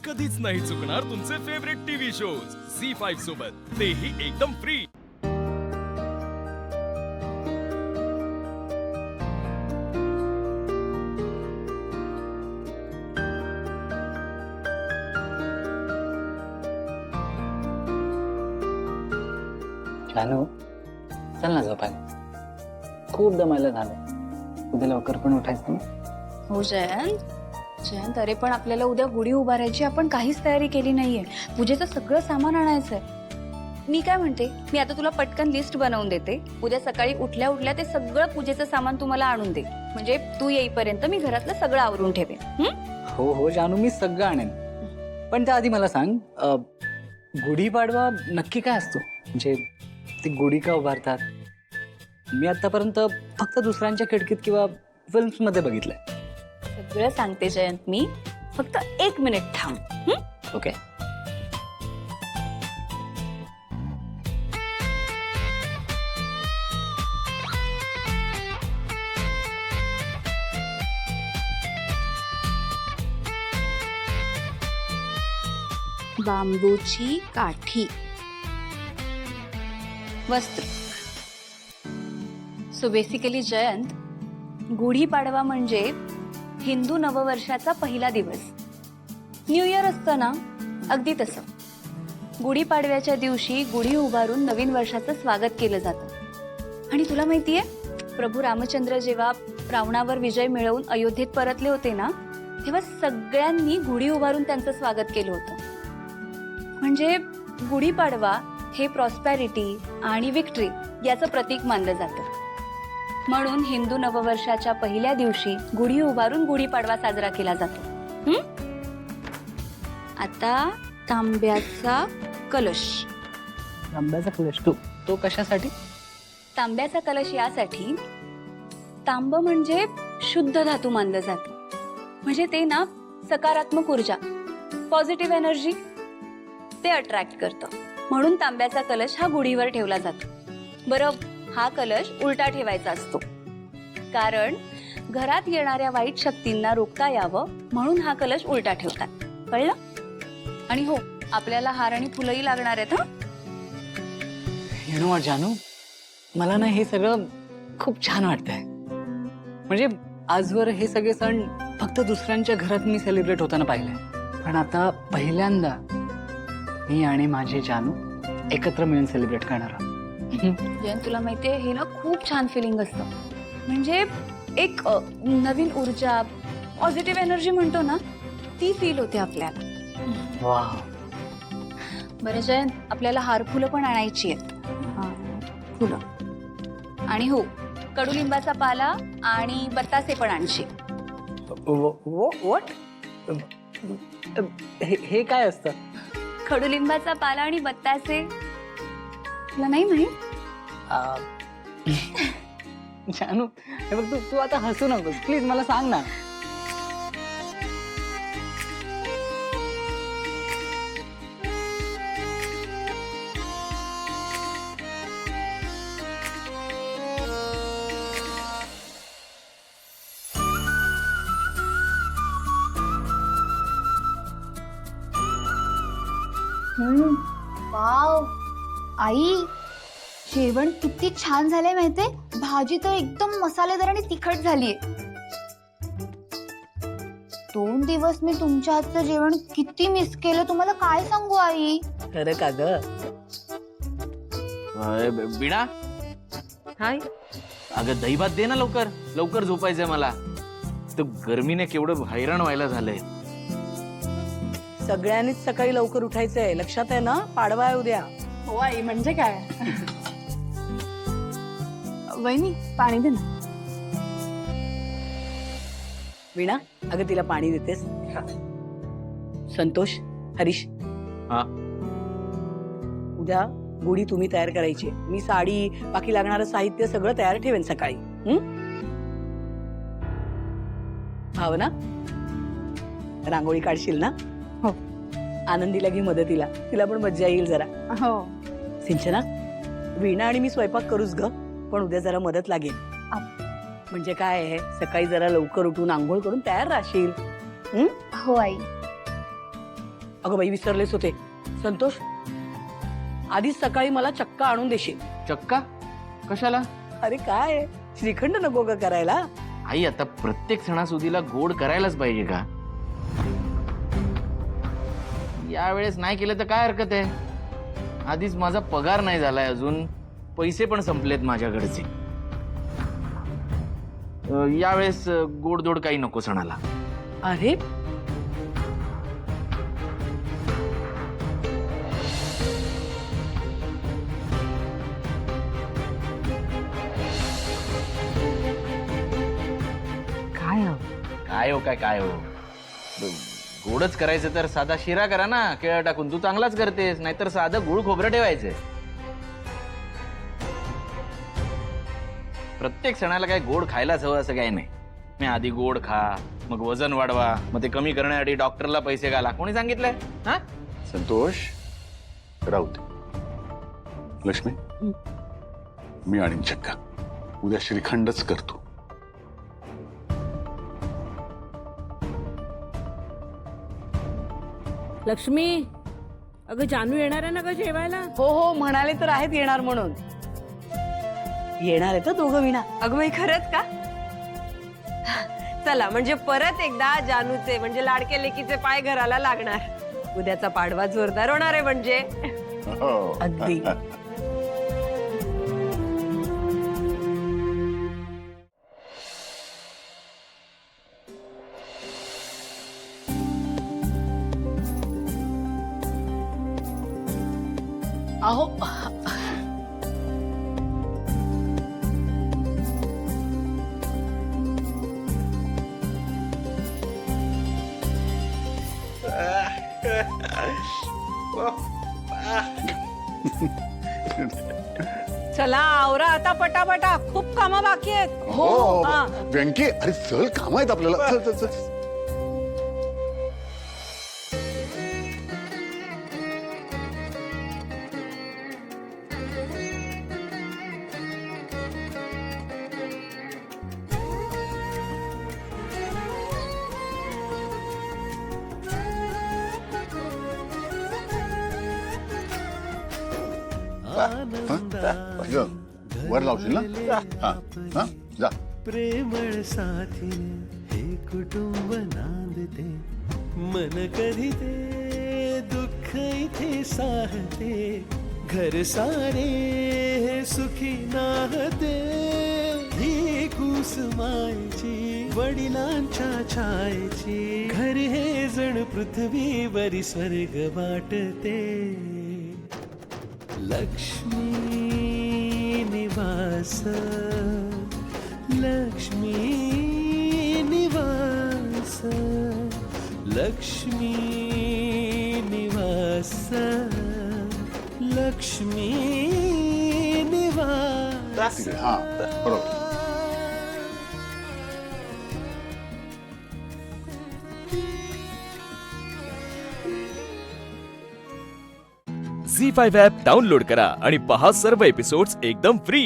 कधीच नाही चुकणार तुमचे फेवरेट टीव्ही शोज झी5 सोबत, तेही एकदम फ्री। जानू, चल ना झोपायला, खूप दमायला झालं। उद्या लवकर पण उठायचं ना। हो जयंत, अरे पण आपल्याला उद्या गुढी उभारायची, आपण काहीच तयारी केली नाहीये। पूजेचं सगळं सामान आणायचंय। मी काय म्हणते, मी आता तुला पटकन लिस्ट बनवून देते। उद्या सकाळी उठल्या उठल्या ते सगळं पूजेचं सामान तुम्हाला आणून दे, म्हणजे तू येईपर्यंत मी घरातलं सगळं आवरून ठेवेन। हो हो जानू, मी सगळं आणेन। पण त्याआधी मला सांग, गुढीपाडवा नक्की काय असतो? म्हणजे ती गुढी का उभारतात? मी आतापर्यंत फक्त दुसऱ्यांच्या खिडकीत किंवा फिल्म्स मध्ये बघितलंय। सगळं सांगते जयंत मी, फक्त 1 मिनिट थांब। ओके। बांबूची काठी, वस्त्र। सो बेसिकली जयंत, गुढीपाडवा म्हणजे हिंदू नववर्षाचा पहिला दिवस। न्यू इयर असतं ना, अगदी तसं। गुढीपाडव्याच्या दिवशी गुढी उभारून नवीन वर्षाचं स्वागत केलं जातं। आणि तुला माहितीये, प्रभू रामचंद्र जेव्हा रावणावर विजय मिळवून अयोध्येत परतले होते ना, तेव्हा सगळ्यांनी गुढी उभारून त्यांचं स्वागत केलं होतं। म्हणजे गुढीपाडवा हे प्रॉस्पॅरिटी आणि विक्ट्री याचं प्रतीक मानलं जातं। म्हणून हिंदू नववर्षाच्या पहिल्या दिवशी गुढी उभारून गुढीपाडवा साजरा केला जातो। आता तांब्याचा कलश। तांब्याचा कलश, तो कशासाठी? तांब्याचा कलश यासाठी, तांब म्हणजे शुद्ध धातू मानलं जातं। म्हणजे ते ना सकारात्मक ऊर्जा, पॉझिटिव्ह एनर्जी ते अट्रॅक्ट करतं। म्हणून तांब्याचा कलश हा गुढीवर ठेवला जातो। बरं, हा कलश उलटा ठेवायचा असतो, कारण घरात येणाऱ्या वाईट शक्तींना रोखता यावं म्हणून हा कलश उलटा ठेवतात। कळलं? आणि हो, आपल्याला हार आणि फुलंही लागणार आहेत। यू नो व्हॉट जानू, मला ना हे सगळं खूप छान वाटतंय। म्हणजे आजवर हे सगळे सण फक्त दुसऱ्यांच्या घरात मी सेलिब्रेट होताना पाहिलंय, पण आता पहिल्यांदा मी आणि माझे जानू एकत्र मिळून सेलिब्रेट करणार आहोत। जयंत, तुला माहितीये, हे ना खूप छान फिलिंग असतं। म्हणजे एक नवीन ऊर्जा, पॉझिटिव्ह एनर्जी म्हणतो ना, ती फील होते आपल्याला। वाह। बरं जयंत, आपल्याला हार फुलं पण आणायची आहेत। फुलं आणि हो, कडुलिंबाचा पाला आणि बत्तासे पण आणशी। व्हॉट? हे काय असतं? कडुलिंबाचा पाला आणि बत्तासे तुला नाही माहित? जानू, हे बघ, तू आता हसू नकोस प्लीज, मला सांग ना। वाव, आई जेवण किती छान झालंय माहितीये। भाजी तर एकदम मसालेदार आणि तिखट झालीये। 2 दिवस मी तुमच्या हातचं जेवण किती मिस केलं, तुम्हाला काय सांगू आई। खरं का ग? बीणा, हाय, अगं दही भात दे ना लवकर, लवकर झोपायचंय मला। तर गर्मीने केवढं हैराण व्हायला झालंय। सगळ्यांनीच सकाळी लवकर उठायचंय, लक्षात आहे ना? पाडवा आहे उद्या। हो आई, म्हणजे काय? वहिनी, पाणी दे ना। वीणा, अगं तिला पाणी देतेस? संतोष, हरीश, हा, उद्या गुढी तुम्ही तयार करायची। मी साडी, बाकी लागणारं साहित्य सगळं तयार ठेवेन सकाळी। भावना, रांगोळी काढशील ना? हो। आनंदीला घे मदतीला, तिला पण मज्जा येईल जरा। हो। सिंचना, वीणा आणि मी स्वयंपाक करूच ग, पण उद्या जरा मदत लागेल। म्हणजे काय आहे, सकाळी जरा लवकर उठून आंघोळ करून तयार राहशील। हो आई। अगं बाई विसरलेच होते. संतोष, आधीच सकाळी मला चक्का आणून देशील. चक्का कशाला? अरे काय, श्रीखंड नको का करायला? आई आता प्रत्येक सणासुदीला गोड करायलाच पाहिजे का? यावेळेस नाही केलं तर काय हरकत आहे? आधीच माझा पगार नाही झालाय, अजून पैसे पण संपलेत माझ्याकडचे. यावेळेस गोडधोड काही नको सणाला. अरे काय हो काय हो, गोडच करायचं तर साधा शिरा करा ना, केळं टाकून. तू चांगलाच करतेस, नाहीतर साधं गुळ खोबरं ठेवायचंय. प्रत्येक सणाला काय गोड खायलाच हवं असं काही नाही. मी आधी गोड खा, मग वजन वाढवा, मग ते कमी करण्यासाठी डॉक्टरला पैसे घाला, कोणी सांगितलंय? हा संतोष, राहू दे. लक्ष्मी, मी आणीन चक्का. उद्या श्रीखंडच करतो. लक्ष्मी, अगं जानू येणार आहे ना ग जेवायला? हो हो म्हणाले तर आहेत येणार म्हणून. येणार आहे तर दोघं विना. अगं बाई खरंच का? चला म्हणजे परत एकदा जानूचे म्हणजे लाडके लेकीचे पाय घराला लागणार. उद्याचा पाडवा जोरदार होणार आहे म्हणजे. हो. अगदी. अहो चला आवरा आता पटापटा, खूप कामं बाकी आहेत. हो हा. व्यंकी, अरे चल, काम आहेत आपल्याला. चल चल चल. वर लावशील ना? हा हा, जा. प्रेमळ साथीने हे कुटुंब नांदते, मन कधी ते दुःख इथे साहते, घर सारे सुखी नाहते. ही कुसुमायची वडिलांच्या छायेची, घर हे जण पृथ्वीवरी स्वर्ग वाटते. लक्ष्मी निवास, लक्ष्मी निवास, लक्ष्मी निवास, लक्ष्मी निवास. हा बरोबर. झी5 ॲप डाउनलोड करा आणि पहा सर्व एपिसोड्स एकदम फ्री.